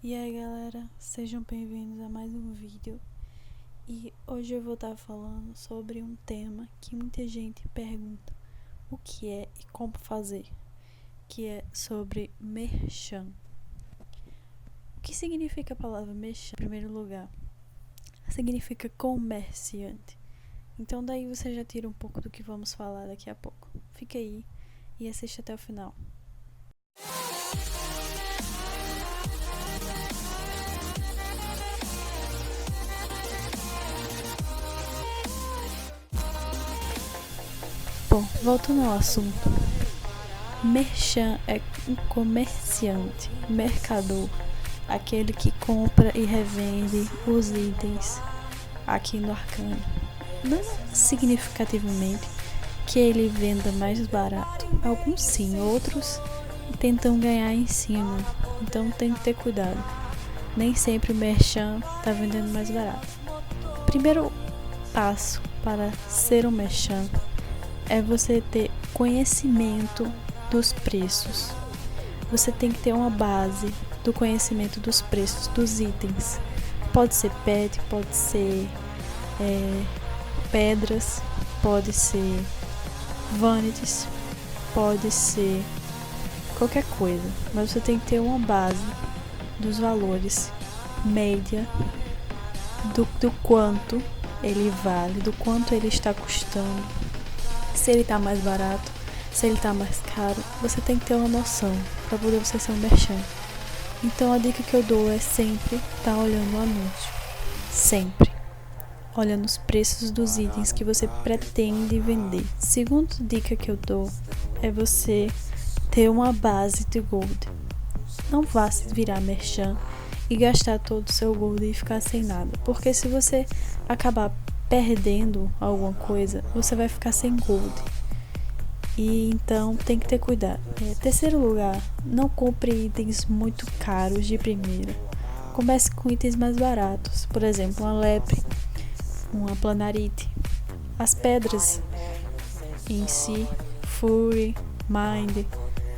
E aí galera, sejam bem-vindos a mais um vídeo. E hoje eu vou estar falando sobre um tema que muita gente pergunta o que é e como fazer, que é sobre merchan. O que significa a palavra merchan? Em primeiro lugar, significa comerciante. Então daí você já tira um pouco do que vamos falar daqui a pouco. Fica aí e assiste até o final. Bom, voltando ao assunto, merchan é um comerciante, mercador, aquele que compra e revende os itens aqui no Arcane. Não significativamente que ele venda mais barato, alguns sim, outros tentam ganhar em cima, então tem que ter cuidado. Nem sempre o merchan está vendendo mais barato. Primeiro passo para ser um merchan é você ter conhecimento dos preços. Você tem que ter uma base do conhecimento dos preços dos itens. Pode ser pet, pode ser pedras, pode ser vanities, pode ser qualquer coisa. Mas você tem que ter uma base dos valores média do quanto ele vale, do quanto ele está custando. Se ele tá mais barato, se ele tá mais caro, você tem que ter uma noção para poder você ser um merchan. Então a dica que eu dou é sempre estar olhando o anúncio. Sempre. Olhando os preços dos itens que você pretende vender. Segunda dica que eu dou é você ter uma base de gold. Não vá se virar merchan e gastar todo o seu gold e ficar sem nada. Porque se você acabar perdendo alguma coisa, você vai ficar sem gold. E então tem que ter cuidado. Terceiro lugar, não compre itens muito caros de primeira. Comece com itens mais baratos. Por exemplo, uma lepre, uma planarite. As pedras em si, Fury, Mind,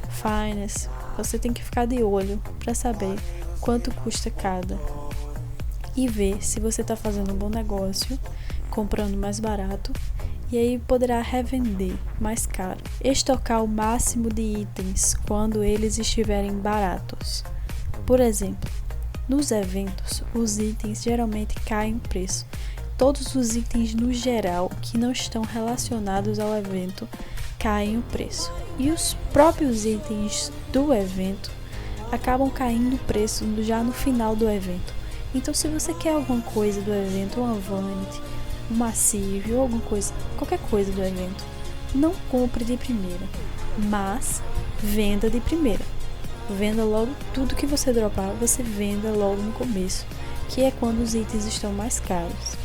Finesse, você tem que ficar de olho para saber quanto custa cada. E ver se você está fazendo um bom negócio comprando mais barato, e aí poderá revender mais caro. Estocar o máximo de itens quando eles estiverem baratos. Por exemplo, nos eventos, os itens geralmente caem em preço. Todos os itens no geral que não estão relacionados ao evento caem o preço. E os próprios itens do evento acabam caindo o preço já no final do evento. Então, se você quer alguma coisa do evento, uma vanity, um massive ou alguma coisa, qualquer coisa do evento, não compre de primeira, mas venda de primeira. Venda logo tudo que você dropar, você venda logo no começo, que é quando os itens estão mais caros.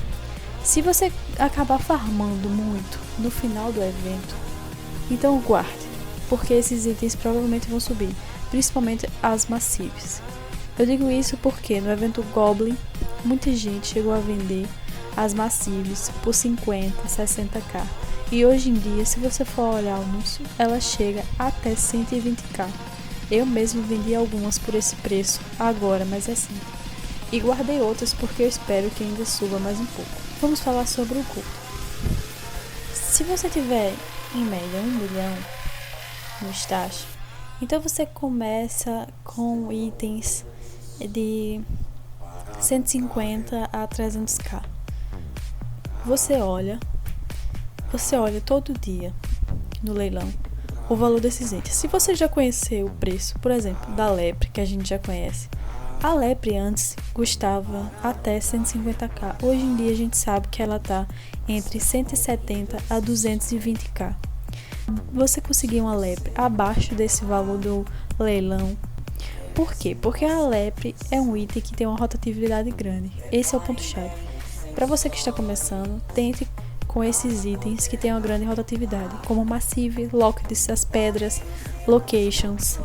Se você acabar farmando muito no final do evento, então guarde, porque esses itens provavelmente vão subir, principalmente as massives. Eu digo isso porque no evento Goblin, muita gente chegou a vender as massives por 50, 60k. E hoje em dia, se você for olhar o anúncio, ela chega até 120k. Eu mesmo vendi algumas por esse preço agora, mas é assim. E guardei outras porque eu espero que ainda suba mais um pouco. Vamos falar sobre o gold. Se você tiver em média 1 milhão no stash, então você começa com itens de 150 a 300k. Você olha todo dia no leilão o valor desses itens. Se você já conheceu o preço, por exemplo, da lepre, que a gente já conhece, a lepre antes custava até 150k. Hoje em dia a gente sabe que ela está entre 170 a 220k. Você conseguir uma lepre abaixo desse valor do leilão. Por quê? Porque a lepre é um item que tem uma rotatividade grande. Esse é o ponto-chave. Para você que está começando, tente com esses itens que têm uma grande rotatividade, como Massive, Lockeds, as pedras, Locations,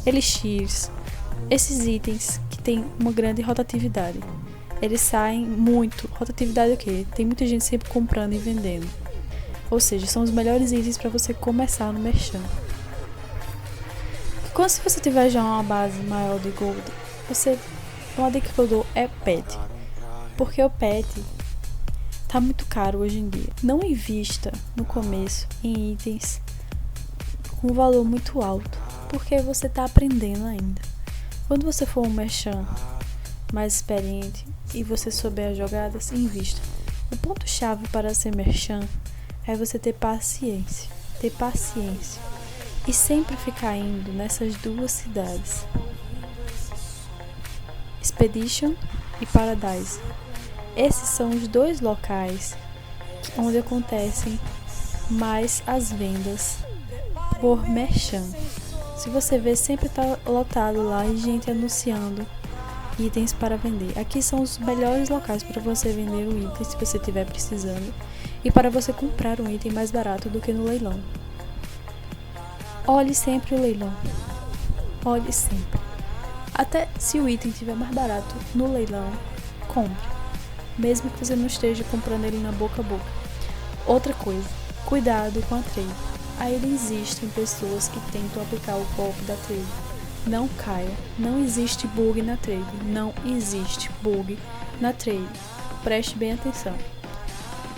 Elixirs. Esses itens que têm uma grande rotatividade. Eles saem muito. Rotatividade é o quê? Tem muita gente sempre comprando e vendendo. Ou seja, são os melhores itens para você começar no merchan. Quando se você tiver já uma base maior de gold, uma dica que eu dou é pet, porque o pet tá muito caro hoje em dia. Não invista no começo em itens com um valor muito alto, porque você tá aprendendo ainda. Quando você for um merchant mais experiente e você souber as jogadas, invista. O ponto-chave para ser merchant é você ter paciência e sempre ficar indo nessas duas cidades, Expedition e Paradise. Esses são os dois locais onde acontecem mais as vendas por merchant. Se você vê, sempre tá lotado lá e gente anunciando itens para vender. Aqui são os melhores locais para você vender um item se você estiver precisando e para você comprar um item mais barato do que no leilão. Olhe sempre o leilão. Olhe sempre. Até se o item estiver mais barato no leilão, compre. Mesmo que você não esteja comprando ele na boca a boca. Outra coisa, cuidado com a trade. Ainda existem pessoas que tentam aplicar o golpe da trade. Não caia. Não existe bug na trade. Não existe bug na trade. Preste bem atenção.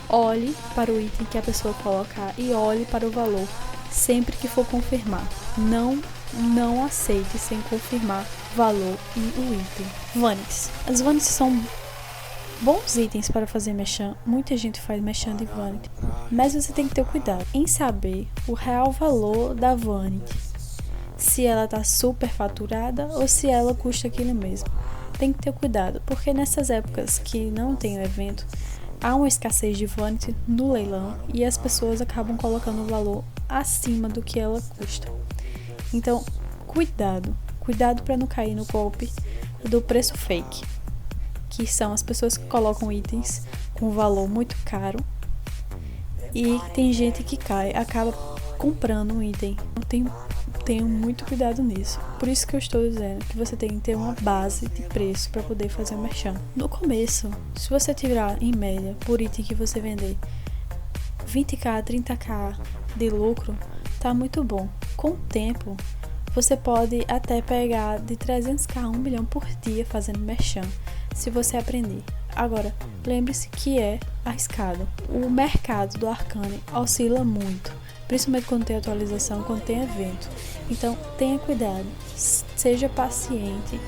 Olhe para o item que a pessoa colocar e olhe para o valor sempre que for confirmar. Não aceite sem confirmar valor e o item. Vanities. As vanities são bons itens para fazer merchan. Muita gente faz merchan de vanity, mas você tem que ter cuidado em saber o real valor da vanity, se ela está super faturada ou se ela custa aquilo mesmo. Tem que ter cuidado, porque nessas épocas que não tem o evento, há uma escassez de vanity no leilão e as pessoas acabam colocando o valor acima do que ela custa. Então, cuidado para não cair no golpe do preço fake, que são as pessoas que colocam itens com valor muito caro e tem gente que acaba comprando um item. Tenho muito cuidado nisso. Por isso que eu estou dizendo que você tem que ter uma base de preço para poder fazer o merchan. No começo, se você tirar em média por item que você vender 20k, 30k de lucro, tá muito bom. Com o tempo, você pode até pegar de 300k a 1 milhão por dia fazendo merchan, se você aprender. Agora, lembre-se que é arriscado. O mercado do Arcane oscila muito, principalmente quando tem atualização, quando tem evento. Então, tenha cuidado, seja paciente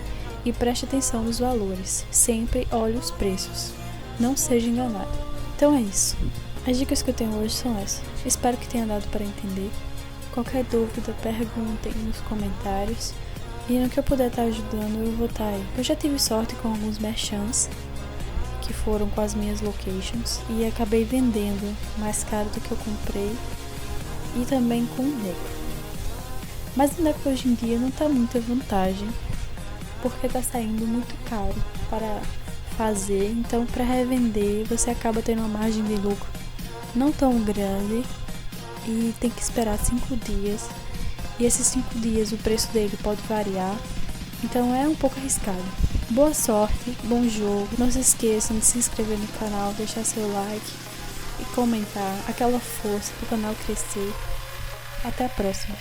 e preste atenção nos valores. Sempre olhe os preços, não seja enganado. Então é isso. As dicas que eu tenho hoje são essas. Espero que tenha dado para entender. Qualquer dúvida, perguntem nos comentários. E no que eu puder estar ajudando, eu vou estar aí. Eu já tive sorte com alguns merchants que foram com as minhas locations e acabei vendendo mais caro do que eu comprei e também com o nego. Mas o nego hoje em dia não tá muita vantagem porque tá saindo muito caro para fazer, então para revender você acaba tendo uma margem de lucro não tão grande e tem que esperar 5 dias e esses 5 dias o preço dele pode variar, então é um pouco arriscado. Boa sorte, bom jogo, não se esqueçam de se inscrever no canal, deixar seu like e comentar, aquela força para o canal crescer. Até a próxima.